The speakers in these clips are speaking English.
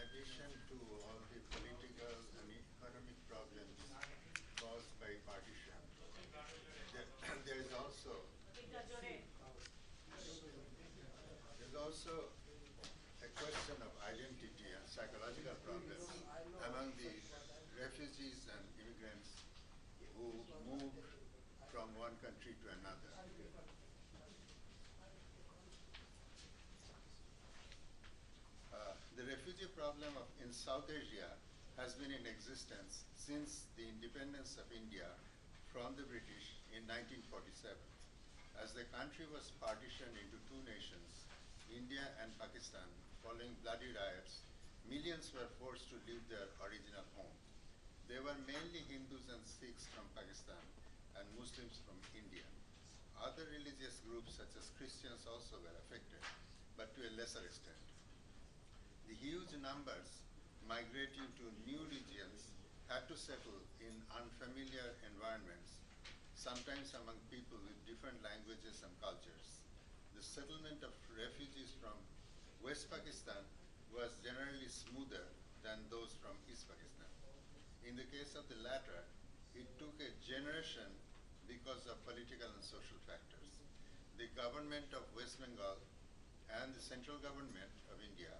addition to all the political and economic problems caused by partition, there is also a question of identity and psychological problems among the refugees and immigrants who move from one country to another. The refugee problem in South Asia has been in existence since the independence of India from the British in 1947. As the country was partitioned into two nations, India and Pakistan, following bloody riots, millions were forced to leave their original home. They were mainly Hindus and Sikhs from Pakistan and Muslims from India. Other religious groups such as Christians also were affected, but to a lesser extent. The huge numbers migrating to new regions had to settle in unfamiliar environments, sometimes among people with different languages and cultures. The settlement of refugees from West Pakistan was generally smoother than those from East Pakistan. In the case of the latter, it took a generation because of political and social factors. The government of West Bengal and the central government of India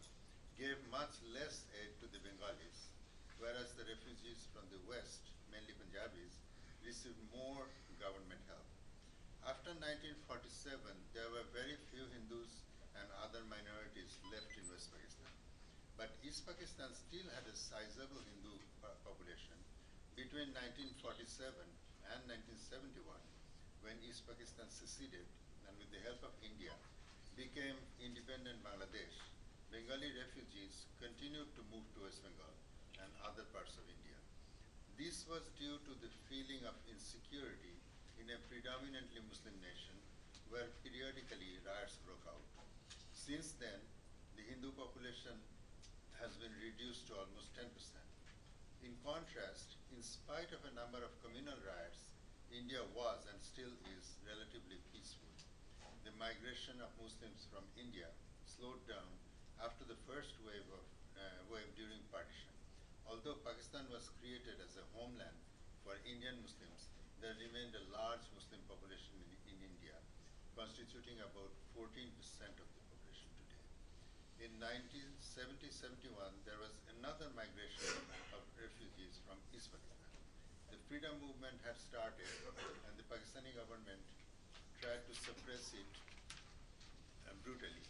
gave much less aid to the Bengalis, whereas the refugees from the West, mainly Punjabis, received more government help. After 1947, there were very few Hindus and other minorities left in West Pakistan. But East Pakistan still had a sizable Hindu population. Between 1947 and 1971, when East Pakistan seceded and with the help of India became independent Bangladesh, Bengali refugees continued to move to West Bengal and other parts of India. This was due to the feeling of insecurity in a predominantly Muslim nation where periodically riots broke out. Since then, the Hindu population has been reduced to almost 10%. In contrast, in spite of a number of communal riots, India was and still is relatively peaceful. The migration of Muslims from India slowed down after the first wave during partition. Although Pakistan was created as a homeland for Indian Muslims, there remained a large Muslim population in India, constituting about 14% of the population today. In 1970-71, there was another migration of refugees from East Pakistan. The freedom movement had started, and the Pakistani government tried to suppress it brutally.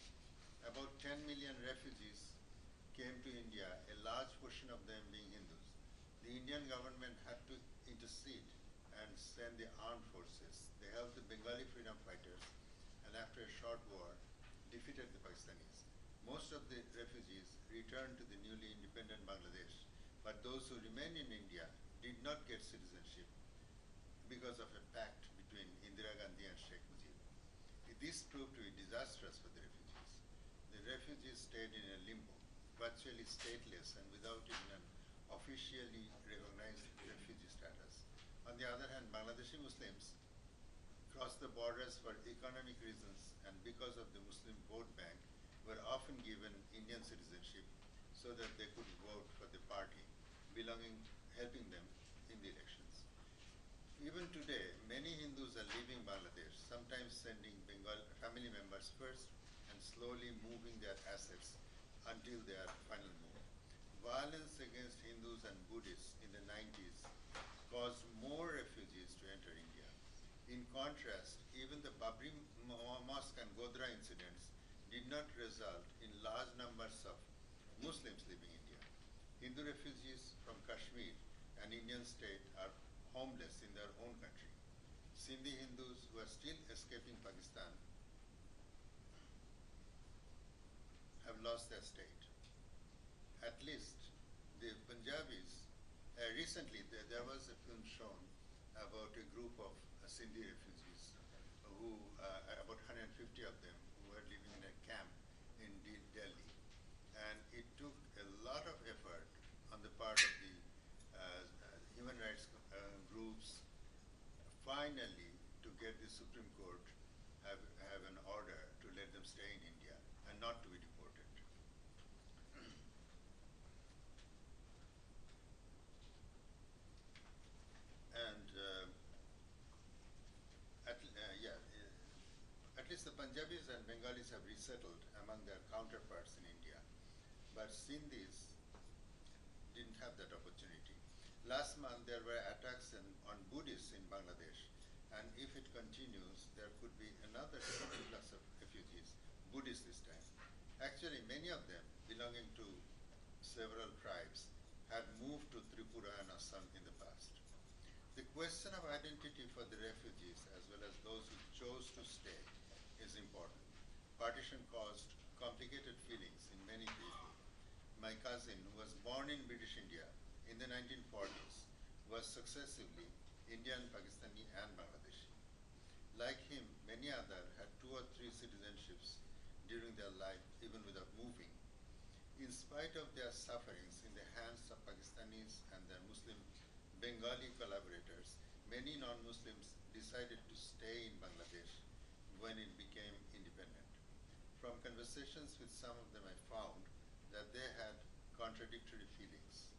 About 10 million refugees came to India, a large portion of them being Hindus. The Indian government had to intercede and send the armed forces. They helped the Bengali freedom fighters, and after a short war, defeated the Pakistanis. Most of the refugees returned to the newly independent Bangladesh, but those who remained in India did not get citizenship because of a pact between Indira Gandhi and Sheikh Mujib. This proved to be disastrous for the refugees. The refugees stayed in a limbo, virtually stateless and without even an officially recognized refugee status. On the other hand, Bangladeshi Muslims crossed the borders for economic reasons and because of the Muslim vote bank were often given Indian citizenship so that they could vote for the party helping them in the elections. Even today, many Hindus are leaving Bangladesh, sometimes sending Bengal family members first and slowly moving their assets until their final move. Violence against Hindus and Buddhists in the 90s caused more refugees to enter India. In contrast, even the Babri Mosque and Godhra incidents did not result in large numbers of Muslims leaving India. Hindu refugees from Kashmir, an Indian state, are homeless in their own country. Sindhi Hindus who are still escaping Pakistan have lost their state. At least the Punjabis, recently there was a film shown about a group of Sindhi refugees who, about 150 of them, who were living in a camp in Delhi. And it took a lot of effort on the part of the human rights groups finally to get the Supreme Court have an order to let them stay in India and not to be deported. Punjabis and Bengalis have resettled among their counterparts in India, but Sindhis didn't have that opportunity. Last month there were attacks on Buddhists in Bangladesh, and if it continues, there could be another influx of refugees, Buddhists this time. Actually, many of them belonging to several tribes had moved to Tripura and Assam in the past. The question of identity for the refugees, as well as those who chose to stay, is important. Partition caused complicated feelings in many people. My cousin, who was born in British India in the 1940s, was successively Indian, Pakistani, and Bangladeshi. Like him, many others had 2 or 3 citizenships during their life, even without moving. In spite of their sufferings in the hands of Pakistanis and their Muslim Bengali collaborators, many non-Muslims decided to stay in Bangladesh when it became independent. From conversations with some of them, I found that they had contradictory feelings.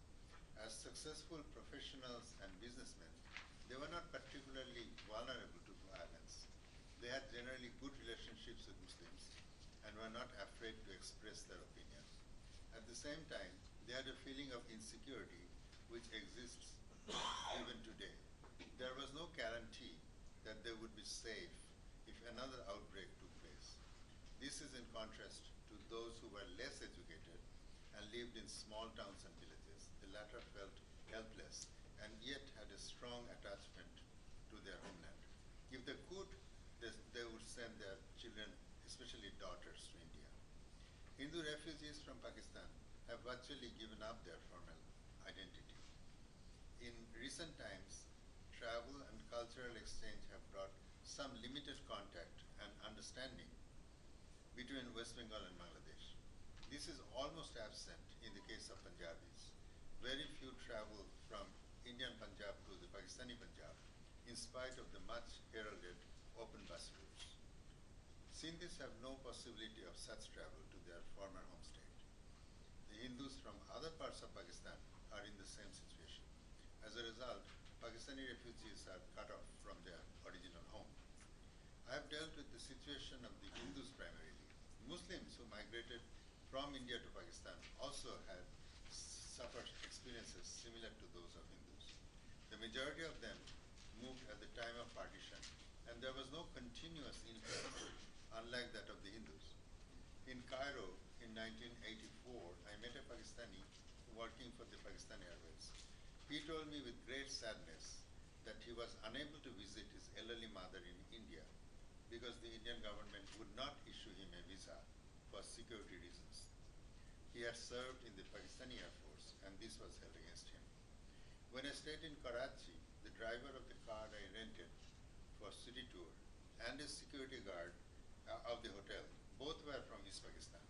As successful professionals and businessmen, they were not particularly vulnerable to violence. They had generally good relationships with Muslims and were not afraid to express their opinion. At the same time, they had a feeling of insecurity which exists even today. There was no guarantee that they would be safe if another outbreak took place. This is in contrast to those who were less educated and lived in small towns and villages. The latter felt helpless and yet had a strong attachment to their homeland. If they could, they would send their children, especially daughters, to India. Hindu refugees from Pakistan have virtually given up their formal identity. In recent times, travel and cultural exchange have brought some limited contact and understanding between West Bengal and Bangladesh. This is almost absent in the case of Punjabis. Very few travel from Indian Punjab to the Pakistani Punjab, in spite of the much heralded open bus routes. Sindhis have no possibility of such travel to their former home state. The Hindus from other parts of Pakistan are in the same situation. As a result, Pakistani refugees are cut off from their original home. I have dealt with the situation of the Hindus primarily. Muslims who migrated from India to Pakistan also had suffered experiences similar to those of Hindus. The majority of them moved at the time of partition, and there was no continuous influence, unlike that of the Hindus. In Cairo in 1984, I met a Pakistani working for the Pakistan Airways. He told me with great sadness that he was unable to visit his elderly mother in India because the Indian government would not issue him a visa for security reasons. He had served in the Pakistani Air Force, and this was held against him. When I stayed in Karachi, the driver of the car I rented for city tour and a security guard of the hotel, both were from East Pakistan,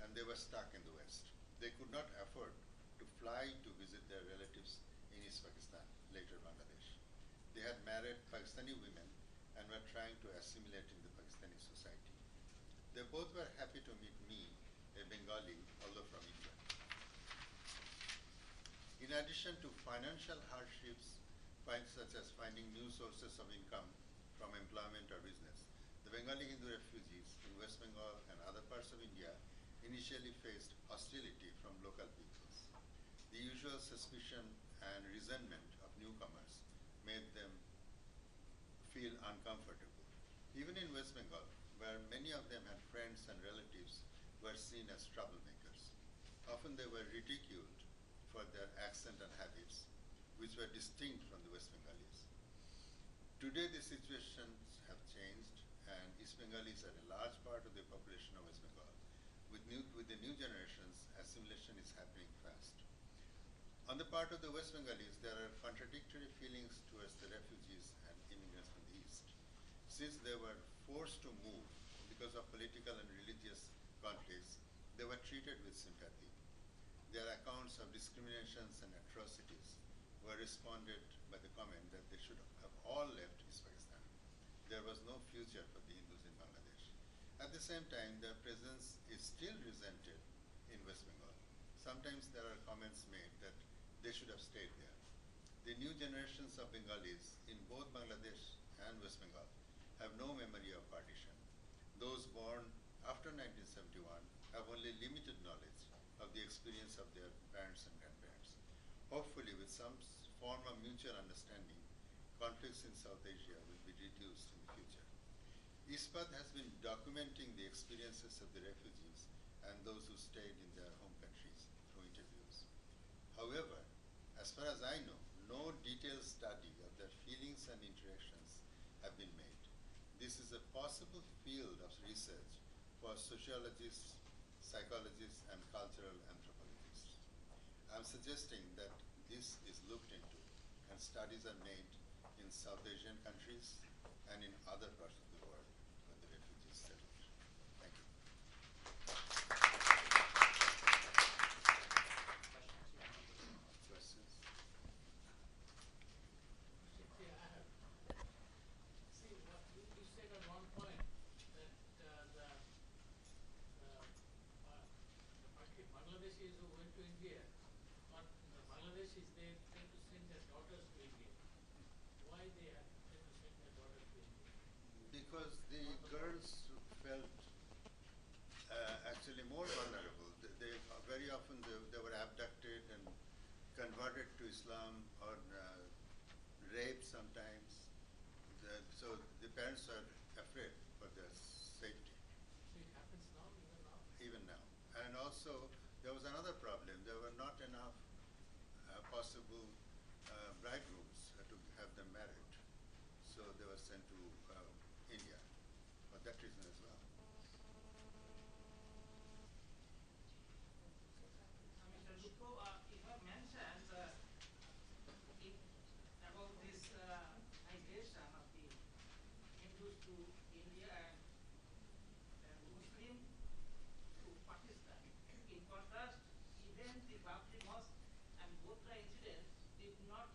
and they were stuck in the West. They could not afford to fly to visit their relatives in East Pakistan, later Bangladesh. They had married Pakistani women and were trying to assimilate in the Pakistani society. They both were happy to meet me, a Bengali, although from India. In addition to financial hardships, such as finding new sources of income from employment or business, the Bengali Hindu refugees in West Bengal and other parts of India initially faced hostility from local peoples. The usual suspicion and resentment of newcomers made them feel uncomfortable. Even in West Bengal, where many of them had friends and relatives, were seen as troublemakers. Often they were ridiculed for their accent and habits, which were distinct from the West Bengalis. Today the situations have changed, and East Bengalis are a large part of the population of West Bengal. With the new generations, assimilation is happening fast. On the part of the West Bengalis, there are contradictory feelings towards the refugees and immigrants from the East. Since they were forced to move because of political and religious conflicts, they were treated with sympathy. Their accounts of discriminations and atrocities were responded by the comment that they should have all left East Pakistan. There was no future for the Hindus in Bangladesh. At the same time, their presence is still resented in West Bengal. Sometimes there are comments made that they should have stayed there. The new generations of Bengalis in both Bangladesh and West Bengal have no memory of partition. Those after 1971 have only limited knowledge of the experience of their parents and grandparents. Hopefully, with some form of mutual understanding, conflicts in South Asia will be reduced in the future. ISPaD has been documenting the experiences of the refugees and those who stayed in their home countries through interviews. However, as far as I know, no detailed study of their feelings and interactions have been made. This is a possible field of research for sociologists, psychologists, and cultural anthropologists. I'm suggesting that this is looked into and studies are made in South Asian countries and in other parts of the world where the refugees settled. Thank you. Questions? See, what you said at one point that the Bangladeshis who went to India, but the Bangladeshis, they tend to send their daughters to India. Why they tend to send their daughters to India? Because the girls felt actually more vulnerable. They very often they were abducted and converted to Islam or raped sometimes. So the parents are afraid for their safety. So it happens now, even now? Even now. And also, there was another problem. There were not enough possible bridegrooms to have them married. So they were sent to India for that reason as well. Mr. Gupta, you have mentioned about this migration of the Hindus to India and Muslim to Pakistan. In contrast, even the Babri Mosque and Botra incident did not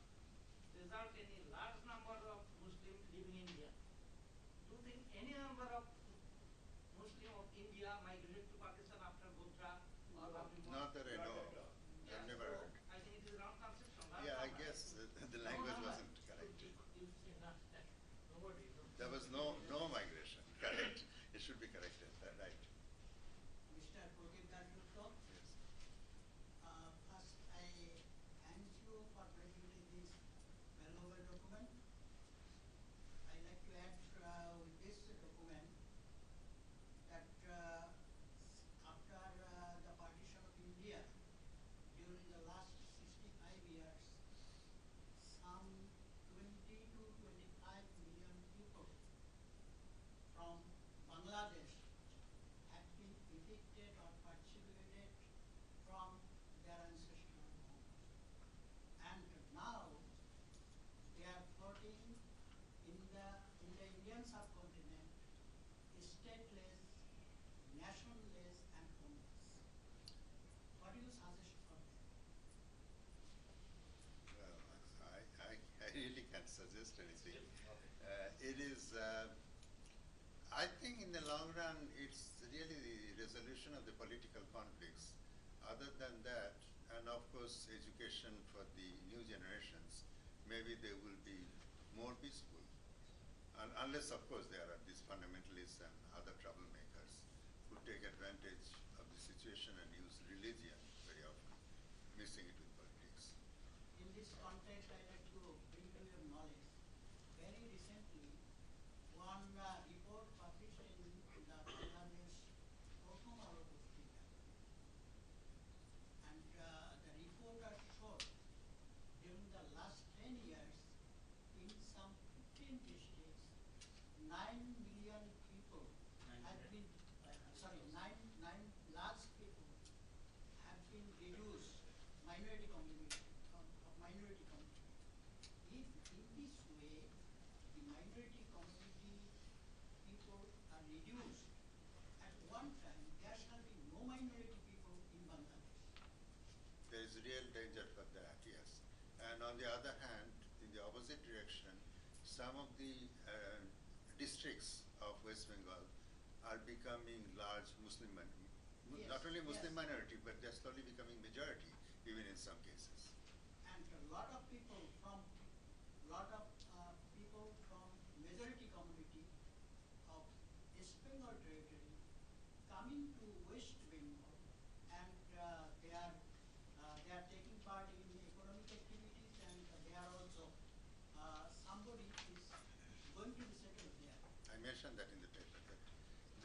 result in a large number of Muslims leaving India. Do you think any number of Muslims of India migrated to Pakistan after Botra or Babri Mosque? Not that I know of. I've never heard. I think it is wrong conception. Yeah, I guess the language wasn't correct. You say not that. Nobody. There was no migration. Correct. It should be corrected. Right. Mr. Pratip Dasgupta, Yes. first I thank you for presenting this valuable document. I like to add with this document that after the partition of India during the last 65 years, some 20 to 25 million people from Bangladesh have been evicted or persecuted from their ancestral homes. And now they are floating in the Indian subcontinent, stateless, nationless, and homeless. What do you suggest for them? Well, I really can't suggest anything. It is, I think in the long run, it's really the resolution of the political conflicts. Other than that, and of course, education for the new generations, maybe they will be more peaceful. Unless, of course, there are these fundamentalists and other troublemakers who take advantage of the situation and use religion very often, mixing it with politics. In this context, I like to bring to your knowledge. Very recently, one report published in the Bangladesh Prothom Alo Pustrika, and the reporter showed during the last 10 years, in some 15 districts, 9 million people have been, sorry, 9 large people have been reduced, minority community, of minority community. If in this way, the minority community people are reduced, at one time there shall be no minority people in Bangladesh. There is real danger for that, yes. And on the other hand, in the opposite direction, some of the districts of West Bengal are becoming large Muslim, Yes, not only Muslim yes. minority, but they're slowly becoming majority, even in some cases. And a lot of people from majority community of East Bengal territory coming to West Bengal and they are taking part in economic activities, and they are also somebody is going to be settled there. I mentioned that in the paper,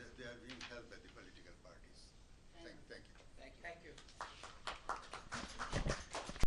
that they are being held by the political parties. Thank you. Thank you.